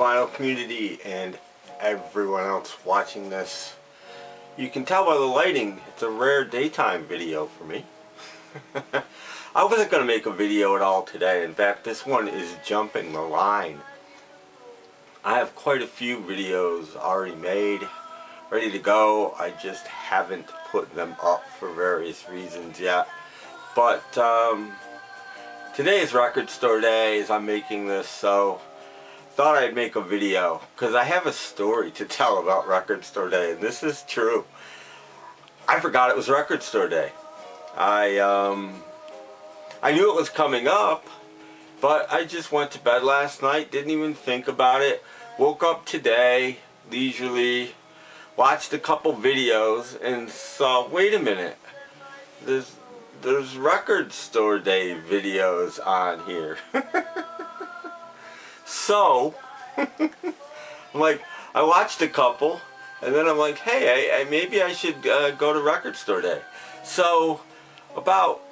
vinyl community and everyone else watching this. You can tell by the lighting, it's a rare daytime video for me. I wasn't going to make a video at all today. In fact, this one is jumping the line. I have quite a few videos already made, ready to go. I just haven't put them up for various reasons yet. But today is record store day as I'm making this, so thought I'd make a video because I have a story to tell about record store day, and this is true. I forgot it was record store day. I knew it was coming up, but I just went to bed last night, didn't even think about it. Woke up today leisurely, watched a couple videos, and saw, wait a minute, there's record store day videos on here. So, I'm like, I watched a couple, and then I'm like, hey, maybe I should go to record store day. So, about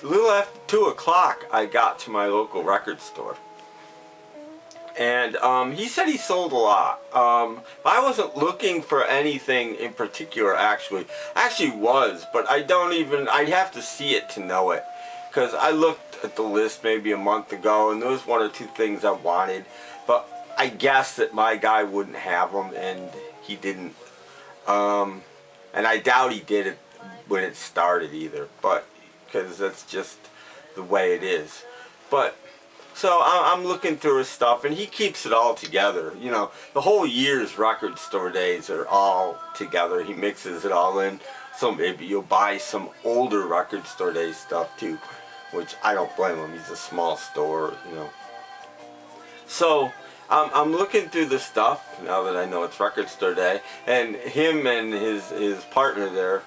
a little after 2 o'clock, I got to my local record store. And he said he sold a lot. I wasn't looking for anything in particular, actually. I actually was, but I'd have to see it to know it. Because I looked at the list maybe a month ago, and there was 1 or 2 things I wanted. But I guessed that my guy wouldn't have them, and he didn't. And I doubt he did it when it started either. But, because that's just the way it is. But, so I'm looking through his stuff, and he keeps it all together. You know, the whole year's record store days are all together. He mixes it all in. So maybe you'll buy some older record store day stuff too, which I don't blame him. He's a small store, you know. So I'm looking through the stuff now that I know it's record store day, and him and his partner there,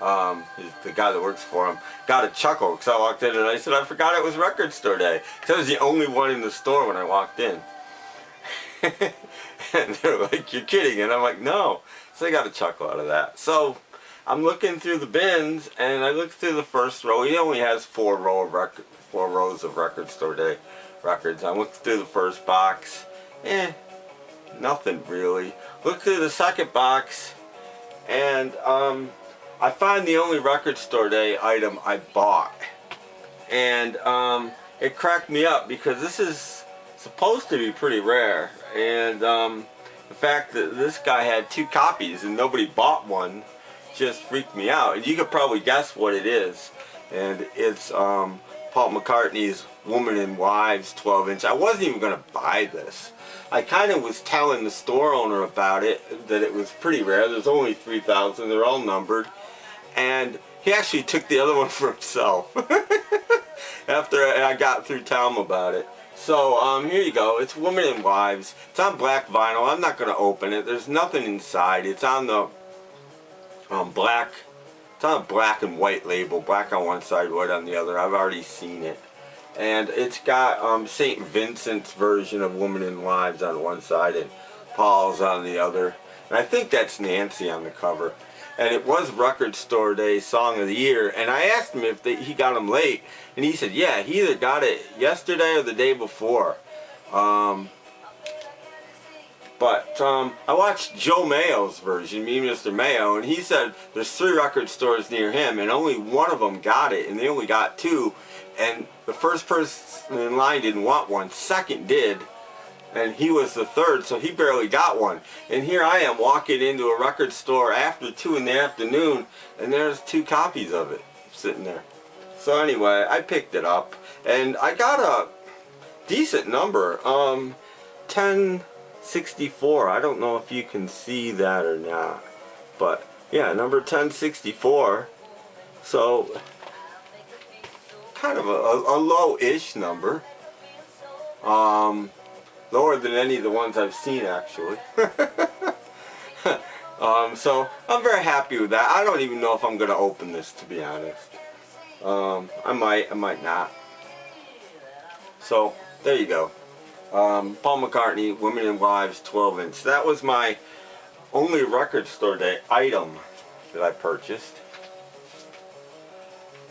the guy that works for him, got a chuckle because I walked in and I said, I forgot it was record store day. Because I was the only one in the store when I walked in. And they're like, you're kidding. And I'm like, no. So they got a chuckle out of that. So I'm looking through the bins, and I look through the first row. He only has 4 rows of record store day records. I looked through the first box. Nothing really. Look through the second box, and I find the only record store day item I bought. And it cracked me up because this is supposed to be pretty rare. And the fact that this guy had 2 copies and nobody bought one just freaked me out. And you could probably guess what it is. And it's Paul McCartney's Woman and Wives 12-inch. I wasn't even going to buy this. I kind of was telling the store owner about it, that it was pretty rare. There's only 3,000. They're all numbered. And he actually took the other one for himself after I got through telling him about it. So here you go. It's Woman and Wives. It's on black vinyl. I'm not going to open it. There's nothing inside. It's on the black. It's on a black and white label. Black on one side, white on the other. I've already seen it. And it's got St. Vincent's version of Woman and Wives on one side and Paul's on the other. And I think that's Nancy on the cover. And it was Record Store Day Song of the Year. And I asked him if he got them late. And he said, yeah, he either got it yesterday or the day before. I watched Joe Mayo's version, Me Mr. Mayo, and he said there's 3 record stores near him, and only one of them got it, and they only got 2. And the first person in line didn't want one, second did, and he was the third, so he barely got one. And here I am walking into a record store after 2 in the afternoon, and there's 2 copies of it sitting there. So anyway, I picked it up, and I got a decent number, 1064. I don't know if you can see that or not, but yeah, number 1064. So kind of a low-ish number, lower than any of the ones I've seen actually. So I'm very happy with that. I don't even know if I'm going to open this, to be honest. I might not. So there you go. Paul McCartney, Women and Wives 12-inch. That was my only record store day item that I purchased.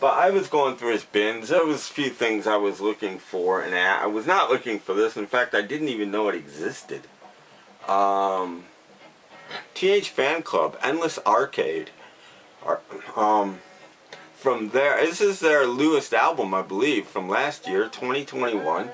But I was going through his bins. There was a few things I was looking for, and I was not looking for this. In fact, I didn't even know it existed. Teenage Fanclub, Endless Arcade. From there, this is their newest album, I believe, from last year, 2021.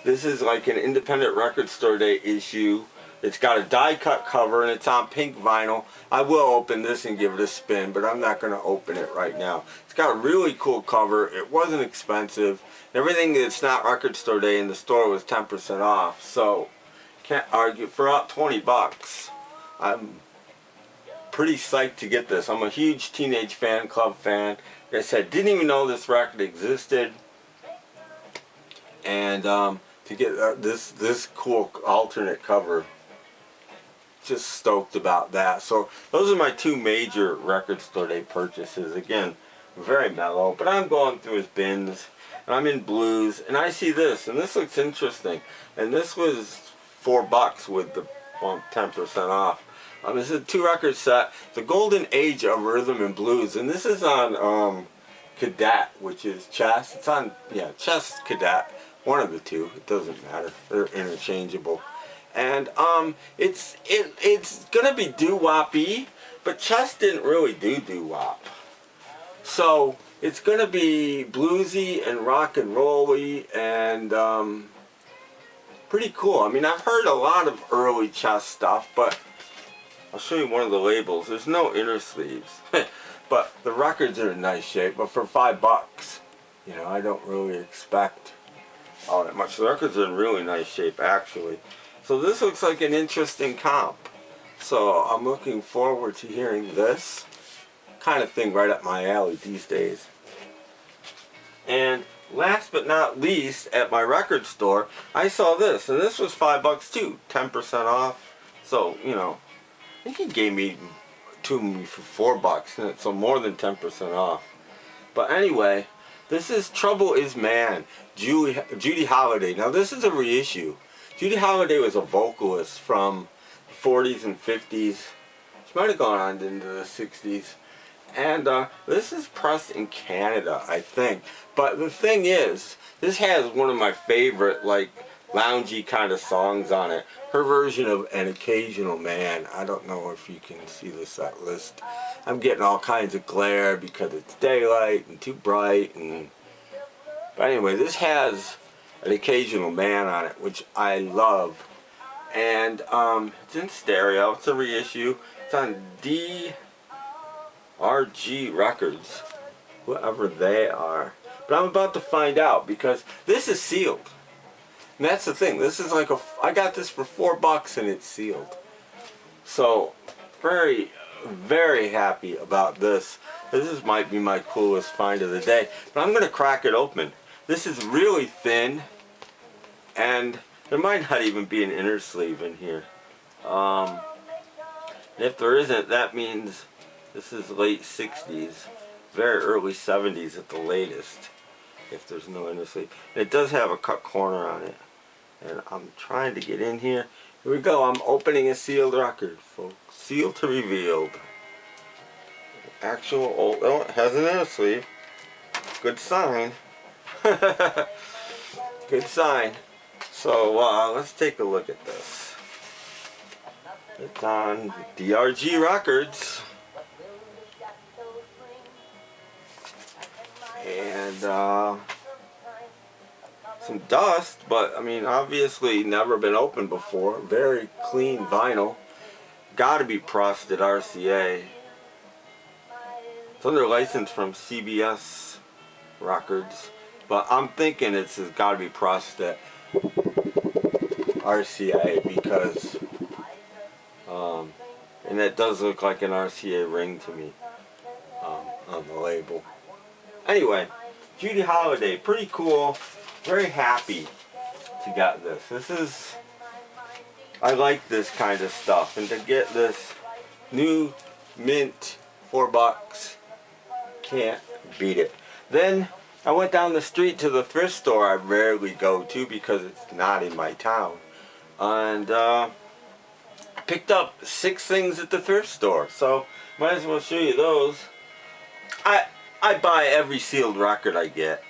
This is like an independent record store day issue. It's got a die-cut cover and it's on pink vinyl. I will open this and give it a spin, but I'm not going to open it right now. It's got a really cool cover. It wasn't expensive. Everything that's not record store day in the store was 10% off. So, can't argue. For about 20 bucks, I'm pretty psyched to get this. I'm a huge Teenage Fanclub fan. Like I said, didn't even know this record existed. And to get this cool alternate cover, just stoked about that. So those are my two major record store day purchases. Again, very mellow, but I'm going through his bins and I'm in blues and I see this, and this looks interesting, and this was $4 with the 10% off. This is a 2-record set, The Golden Age of Rhythm and Blues, and this is on Cadet, which is Chess. It's on, yeah, Chess, Cadet, one of the two. It doesn't matter. They're interchangeable. And it's gonna be doo-wop-y, but Chess didn't really do doo-wop. So it's gonna be bluesy and rock and roll-y and pretty cool. I mean, I've heard a lot of early Chess stuff, but I'll show you one of the labels. There's no inner sleeves, but the records are in nice shape. But for $5, you know, I don't really expect all that much. The records are in really nice shape, actually. So this looks like an interesting comp. So I'm looking forward to hearing this kind of thing right up my alley these days. And last but not least, at my record store, I saw this, and this was $5 too, 10% off. So, you know, I think he gave me to me for $4, so more than 10% off. But anyway, this is Trouble Is Man, Judy Holliday. Now this is a reissue. Judy Holliday was a vocalist from the 40s and 50s. She might have gone on into the 60s. And this is pressed in Canada, I think. But the thing is, this has one of my favorite, like, loungy kind of songs on it. Her version of An Occasional Man. I don't know if you can see the set list. I'm getting all kinds of glare because it's daylight and too bright. But anyway, this has An Occasional Man on it, which I love. And it's in stereo. It's a reissue. It's on DRG Records, whoever they are. But I'm about to find out because this is sealed. And that's the thing. This is like I got this for $4 and it's sealed. So very, very happy about this. This might be my coolest find of the day. But I'm going to crack it open. This is really thin, and there might not even be an inner sleeve in here. And if there isn't, that means this is late 60s, very early 70s at the latest, if there's no inner sleeve. And it does have a cut corner on it. And I'm trying to get in here. Here we go. I'm opening a sealed record, folks. Sealed to revealed. Actual old. Oh, it has an inner sleeve. Good sign. Good sign. So let's take a look at this. It's on DRG Records. And some dust, but I mean, obviously never been opened before. Very clean vinyl. Gotta be pressed at RCA. It's under license from CBS Records, but I'm thinking it's gotta be pressed at RCA because, and that does look like an RCA ring to me on the label. Anyway, Judy Holliday, pretty cool. Very happy to get this. This is, I like this kind of stuff, and to get this new mint $4, can't beat it. Then I went down the street to the thrift store I rarely go to because it's not in my town, and picked up 6 things at the thrift store. So might as well show you those. I buy every sealed record I get,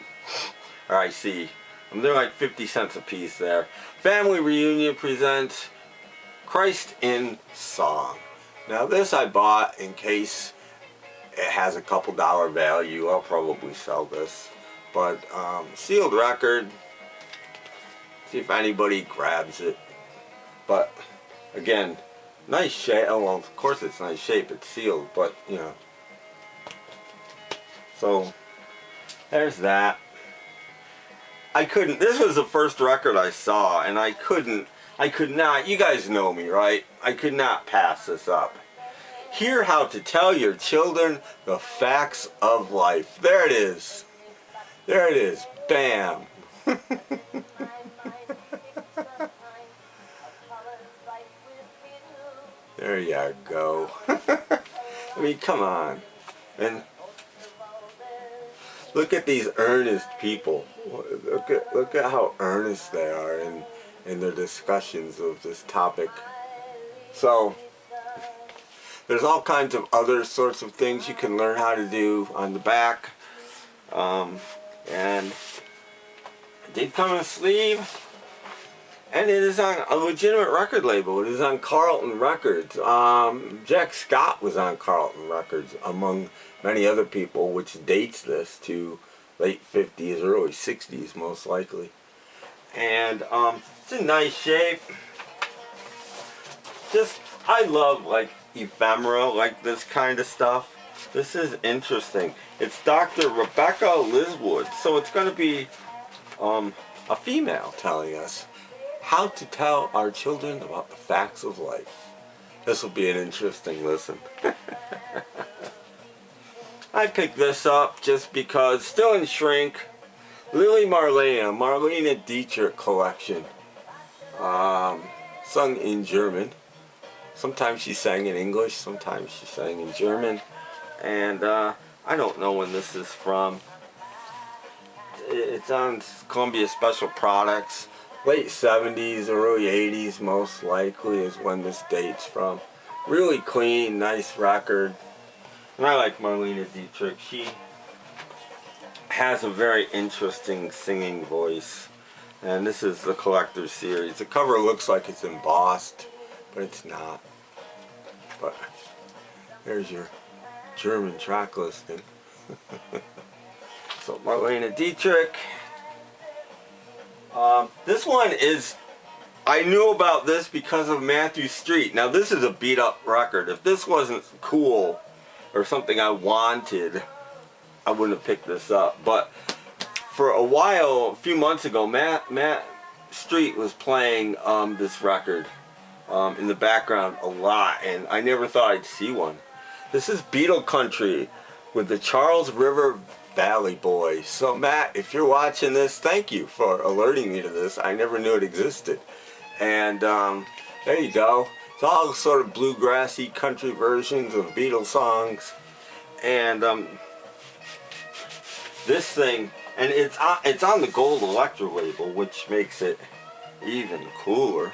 or I see. They're like 50 cents a piece there. Family Reunion presents Christ in Song. Now this I bought in case it has a couple dollar value. I'll probably sell this. But sealed record. See if anybody grabs it. But again, nice shape. Oh well, of course it's nice shape. It's sealed, but you know. So there's that. This was the first record I saw, and I could not, you guys know me, right? I could not pass this up. Hear how to tell your children the facts of life. There it is. There it is. Bam. There you go. I mean, come on. And look at these earnest people. Look at how earnest they are in their discussions of this topic. So there's all kinds of other sorts of things you can learn how to do on the back. And it did come in a sleeve. And it is on a legitimate record label. It is on Carlton Records. Jack Scott was on Carlton Records, among many other people, which dates this to late 50s, early 60s, most likely. And it's in nice shape. I love like ephemera, like this kind of stuff. This is interesting. It's Dr. Rebecca Liswood, so it's going to be a female telling us how to tell our children about the facts of life. This will be an interesting listen. I picked this up just because, still in shrink, Lily Marlene Dietrich collection. Sung in German. Sometimes she sang in English, sometimes she sang in German. And I don't know when this is from. It's on Columbia Special Products. Late 70s, early 80s most likely is when this dates from. Really clean, nice record. And I like Marlene Dietrich. She has a very interesting singing voice. And this is the collector's series. The cover looks like it's embossed, but it's not. But there's your German track listing. So Marlene Dietrich. This one is, I knew about this because of Matthew Street. Now this is a beat up record. If this wasn't cool or something I wanted, I wouldn't have picked this up. But for a while, a few months ago, Matt Street was playing this record in the background a lot, and I never thought I'd see one. This is Beatle Country with the Charles River Valley Boys. So Matt, if you're watching this, thank you for alerting me to this. I never knew it existed. And there you go. It's all sort of bluegrassy country versions of Beatles songs. And this thing, and it's on the Gold Electra label, which makes it even cooler.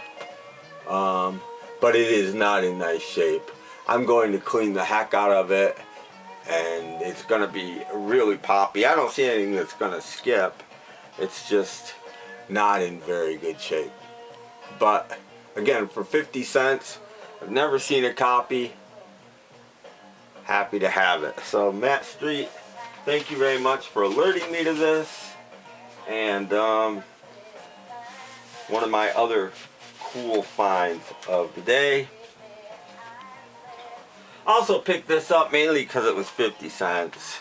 But it is not in nice shape. I'm going to clean the heck out of it, and it's going to be really poppy. I don't see anything that's going to skip. It's just not in very good shape. But again, for 50 cents, I've never seen a copy. Happy to have it. So Matt Street, thank you very much for alerting me to this. And one of my other cool finds of the day. Also picked this up mainly because it was 50 cents.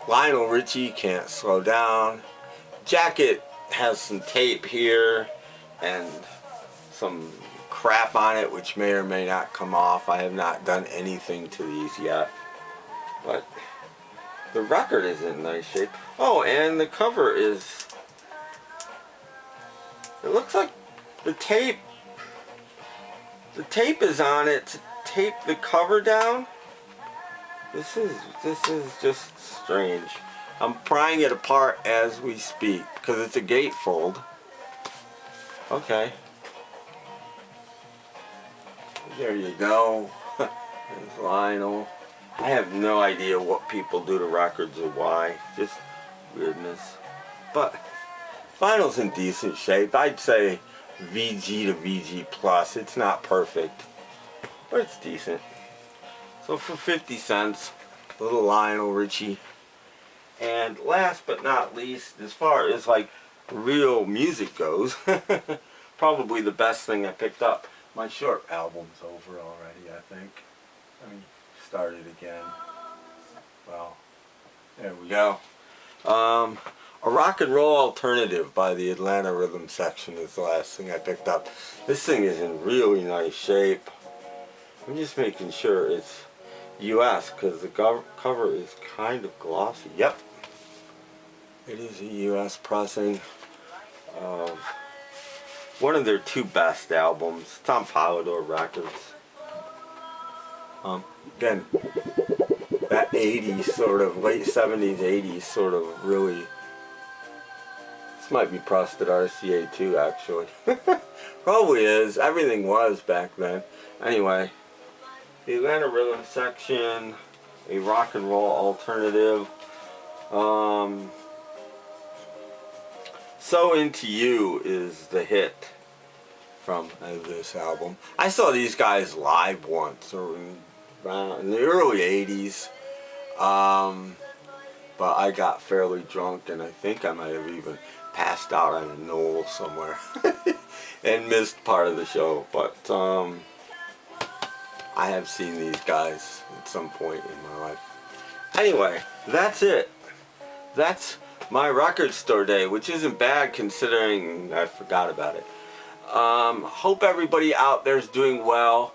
Lionel Richie, Can't Slow Down. Jacket has some tape here and some crap on it which may or may not come off. I have not done anything to these yet. But the record is in nice shape. Oh, and the cover is... It looks like the tape is on it to tape the cover down. This is just strange. I'm prying it apart as we speak because it's a gatefold. Okay. There you go. There's Lionel. I have no idea what people do to records or why. Just weirdness. But vinyl's in decent shape. I'd say VG to VG plus. It's not perfect, but it's decent. So for 50 cents, little Lionel Richie. And last but not least, as far as like real music goes, probably the best thing I picked up. My short album's over already, I think. Let me start it again. Well, there we go. A rock and roll alternative by the Atlanta Rhythm Section is the last thing I picked up. This thing is in really nice shape. I'm just making sure it's US because the cover is kind of glossy. Yep, it is a US pressing of one of their two best albums, Tom Polidor Records. Again, that 80s sort of, late 70s, 80s sort of really, this might be pressed at RCA too actually. Probably is, everything was back then. Anyway, the Atlanta Rhythm Section, a rock and roll alternative. So Into You is the hit from this album. I saw these guys live once, or in the early 80s, but I got fairly drunk and I think I might have even passed out on a knoll somewhere and missed part of the show, but I have seen these guys at some point in my life. Anyway, that's it. That's my record store day, which isn't bad considering I forgot about it. Hope everybody out there is doing well.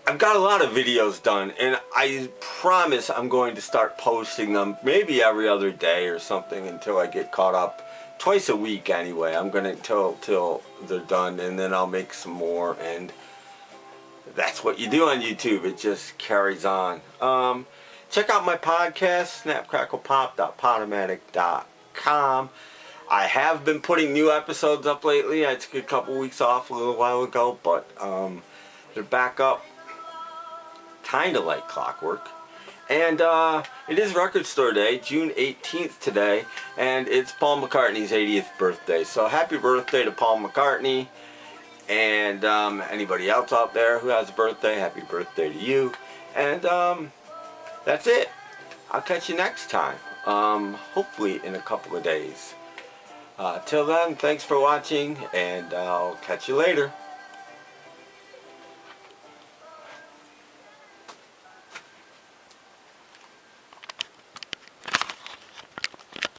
I've got a lot of videos done, and I promise I'm going to start posting them maybe every other day or something until I get caught up. Twice a week anyway. I'm going to till they're done, and then I'll make some more, and that's what you do on YouTube. It just carries on. Check out my podcast, snapcracklepop.podomatic.com. I have been putting new episodes up lately. I took a couple weeks off a little while ago, but they're back up kind of like clockwork. And it is Record Store Day, June 18th today, and it's Paul McCartney's 80th birthday. So happy birthday to Paul McCartney. And anybody else out there who has a birthday, happy birthday to you. And that's it. I'll catch you next time. Hopefully in a couple of days. Till then, thanks for watching, and I'll catch you later.